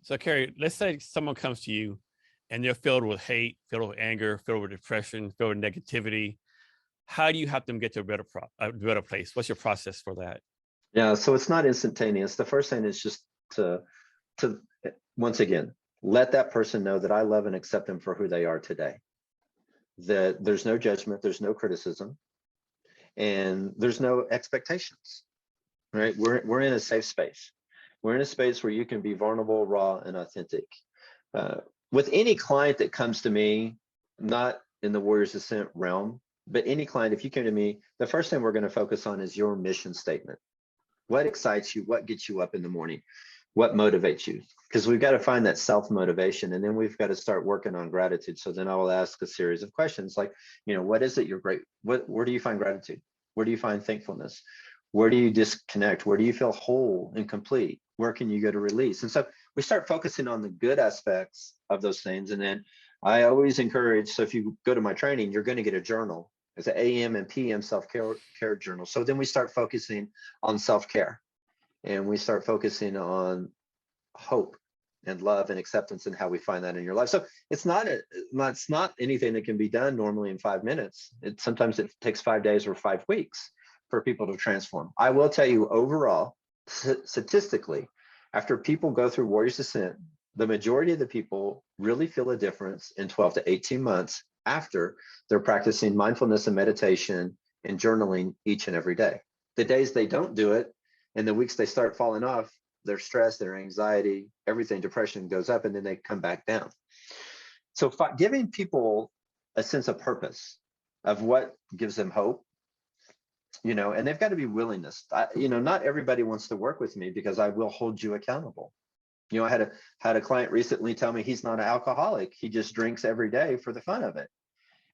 So, Kerry, let's say someone comes to you and they're filled with hate, filled with anger, filled with depression, filled with negativity. How do you help them get to a better place? What's your process for that? Yeah, so it's not instantaneous. The first thing is just to once again let that person know that I love and accept them for who they are today. That there's no judgment, there's no criticism, and there's no expectations. Right? We're in a safe space. We're in a space where you can be vulnerable, raw, and authentic. Uh, with any client that comes to me, not in the Warriors Ascent realm, but any client, if you came to me, the first thing we're going to focus on is your mission statement. What excites you? What gets you up in the morning? What motivates you? Because we've got to find that self-motivation, and then we've got to start working on gratitude. So then I will ask a series of questions like, what is it you're great? Where do you find gratitude? Where do you find thankfulness? Where do you disconnect? Where do you feel whole and complete? Where can you go to release? And so we start focusing on the good aspects of those things. And then I always encourage, so if you go to my training, you're going to get a journal. It's an AM and PM self-care journal. So then we start focusing on self-care, and we start focusing on hope and love and acceptance and how we find that in your life. So it's not anything that can be done normally in 5 minutes. Sometimes it takes 5 days or 5 weeks for people to transform. I will tell you overall, statistically, after people go through Warriors Ascent, the majority of the people really feel a difference in 12 to 18 months after they're practicing mindfulness and meditation and journaling each and every day. The days they don't do it and the weeks they start falling off, their stress, their anxiety, everything, depression goes up, and then they come back down. So giving people a sense of purpose of what gives them hope, and they've got to be willingness. Not everybody wants to work with me because I will hold you accountable. I had a client recently tell me he's not an alcoholic. He just drinks every day for the fun of it.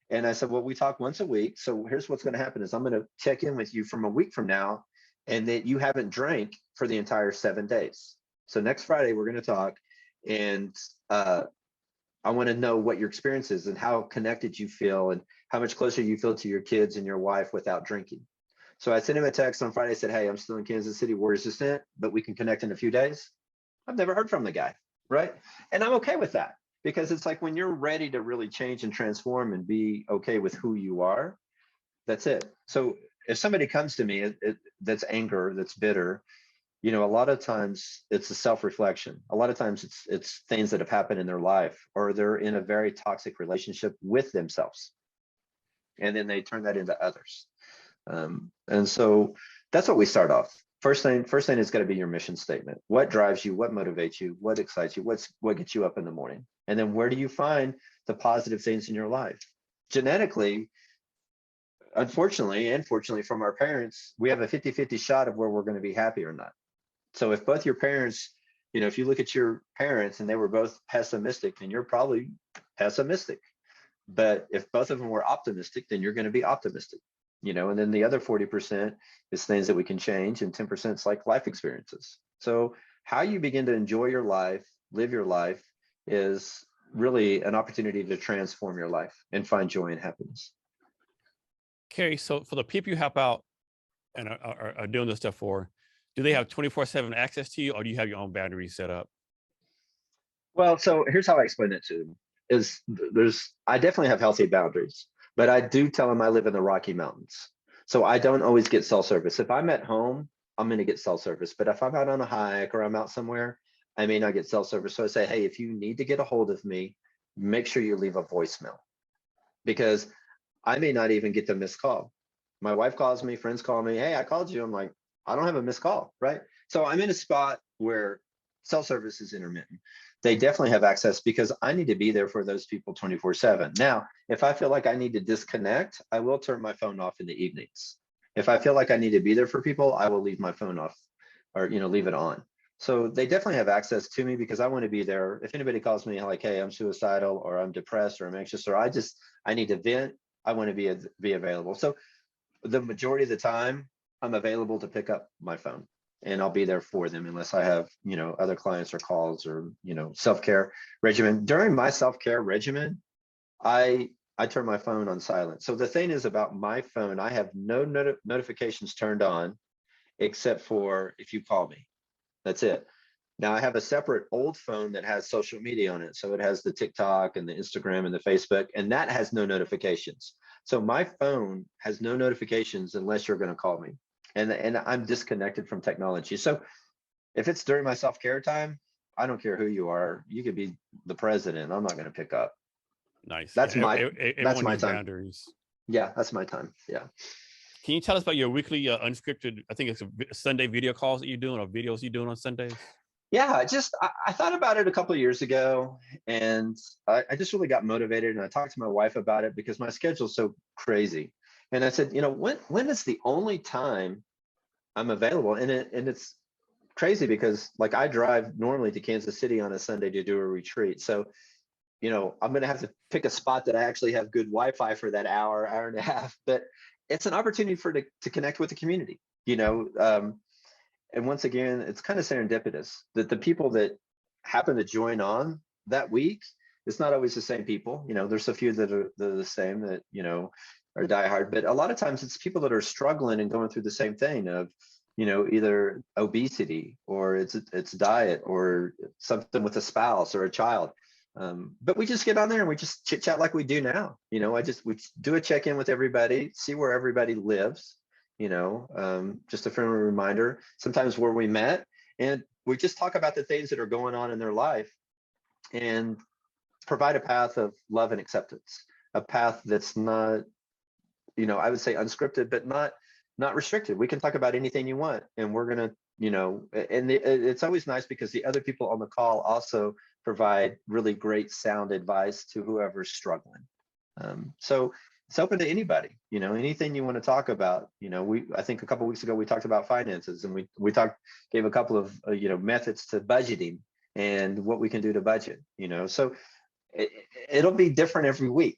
And I said, well, we talk once a week. So here's what's going to happen is I'm going to check in with you from a week from now, and that you haven't drank for the entire 7 days. So next Friday, we're going to talk, and I want to know what your experience is and how connected you feel and how much closer you feel to your kids and your wife without drinking. So I sent him a text on Friday, said, hey, I'm still in Kansas City, Warriors Ascent, but we can connect in a few days. I've never heard from the guy, right? And I'm okay with that, because it's like when you're ready to really change and transform and be okay with who you are, that's it. So if somebody comes to me that's anger, that's bitter, a lot of times it's a self-reflection. A lot of times it's things that have happened in their life, or they're in a very toxic relationship with themselves, and then they turn that into others. And so that's what we start off. First thing is going to be your mission statement. What drives you? What motivates you? What excites you? What gets you up in the morning? And then where do you find the positive things in your life? Genetically, unfortunately and fortunately from our parents, we have a 50-50 shot of where we're going to be happy or not. So if both your parents, if you look at your parents and they were both pessimistic, then you're probably pessimistic. But if both of them were optimistic, then you're going to be optimistic. And then the other 40% is things that we can change, and 10% is like life experiences. So how you begin to enjoy your life, live your life, is really an opportunity to transform your life and find joy and happiness. Kerry, so for the people you help out and are doing this stuff for, do they have 24/7 access to you, or do you have your own boundaries set up? Well, so here's how I explain it to them: I definitely have healthy boundaries, but I do tell them I live in the Rocky Mountains. So I don't always get cell service. If I'm at home, I'm going to get cell service. But if I'm out on a hike or I'm out somewhere, I may not get cell service. So I say, hey, if you need to get a hold of me, make sure you leave a voicemail, because I may not even get the missed call. My wife calls me, friends call me, hey, I called you. I'm like, I don't have a missed call, right? So I'm in a spot where cell service is intermittent. They definitely have access because I need to be there for those people 24/7. Now, if I feel like I need to disconnect, I will turn my phone off in the evenings. If I feel like I need to be there for people, I will leave my phone off, or leave it on. So they definitely have access to me because I want to be there. If anybody calls me like, hey, I'm suicidal, or I'm depressed, or I'm anxious, or I need to vent, I want to be available. So the majority of the time, I'm available to pick up my phone, and I'll be there for them unless I have, other clients or calls or, self-care regimen. During my self-care regimen, I turn my phone on silent. So the thing is about my phone, I have no notifications turned on except for if you call me. That's it. Now I have a separate old phone that has social media on it. So it has the TikTok and the Instagram and the Facebook, and that has no notifications. So my phone has no notifications unless you're going to call me. And I'm disconnected from technology. So if it's during my self-care time, I don't care who you are. You could be the president. I'm not going to pick up. Nice. That's Yeah, my that's everyone my needs time. boundaries. Yeah, that's my time. Yeah. Can you tell us about your weekly unscripted, I think it's Sunday video calls that you're doing or videos you're doing on Sundays? Yeah, I thought about it a couple of years ago, and I just really got motivated, and I talked to my wife about it because my schedule's so crazy. And I said, when is the only time I'm available? And it's crazy because like I drive normally to Kansas City on a Sunday to do a retreat. So, I'm going to have to pick a spot that I actually have good Wi-Fi for that hour and a half. But it's an opportunity to connect with the community. And once again, it's kind of serendipitous that the people that happen to join on that week, it's not always the same people. There's a few that are the same that are diehard, but a lot of times it's people that are struggling and going through the same thing of either obesity or it's diet or something with a spouse or a child. But we just get on there and we just chit chat like we do now. We do a check in with everybody, see where everybody lives. Just a friendly reminder, sometimes where we met, and we just talk about the things that are going on in their life and provide a path of love and acceptance, a path that's not, I would say unscripted, but not restricted. We can talk about anything you want, and we're going to, and it's always nice because the other people on the call also provide really great sound advice to whoever's struggling. So it's open to anybody, anything you want to talk about. I think a couple of weeks ago we talked about finances, and we gave a couple of methods to budgeting and what we can do to budget. So it'll be different every week.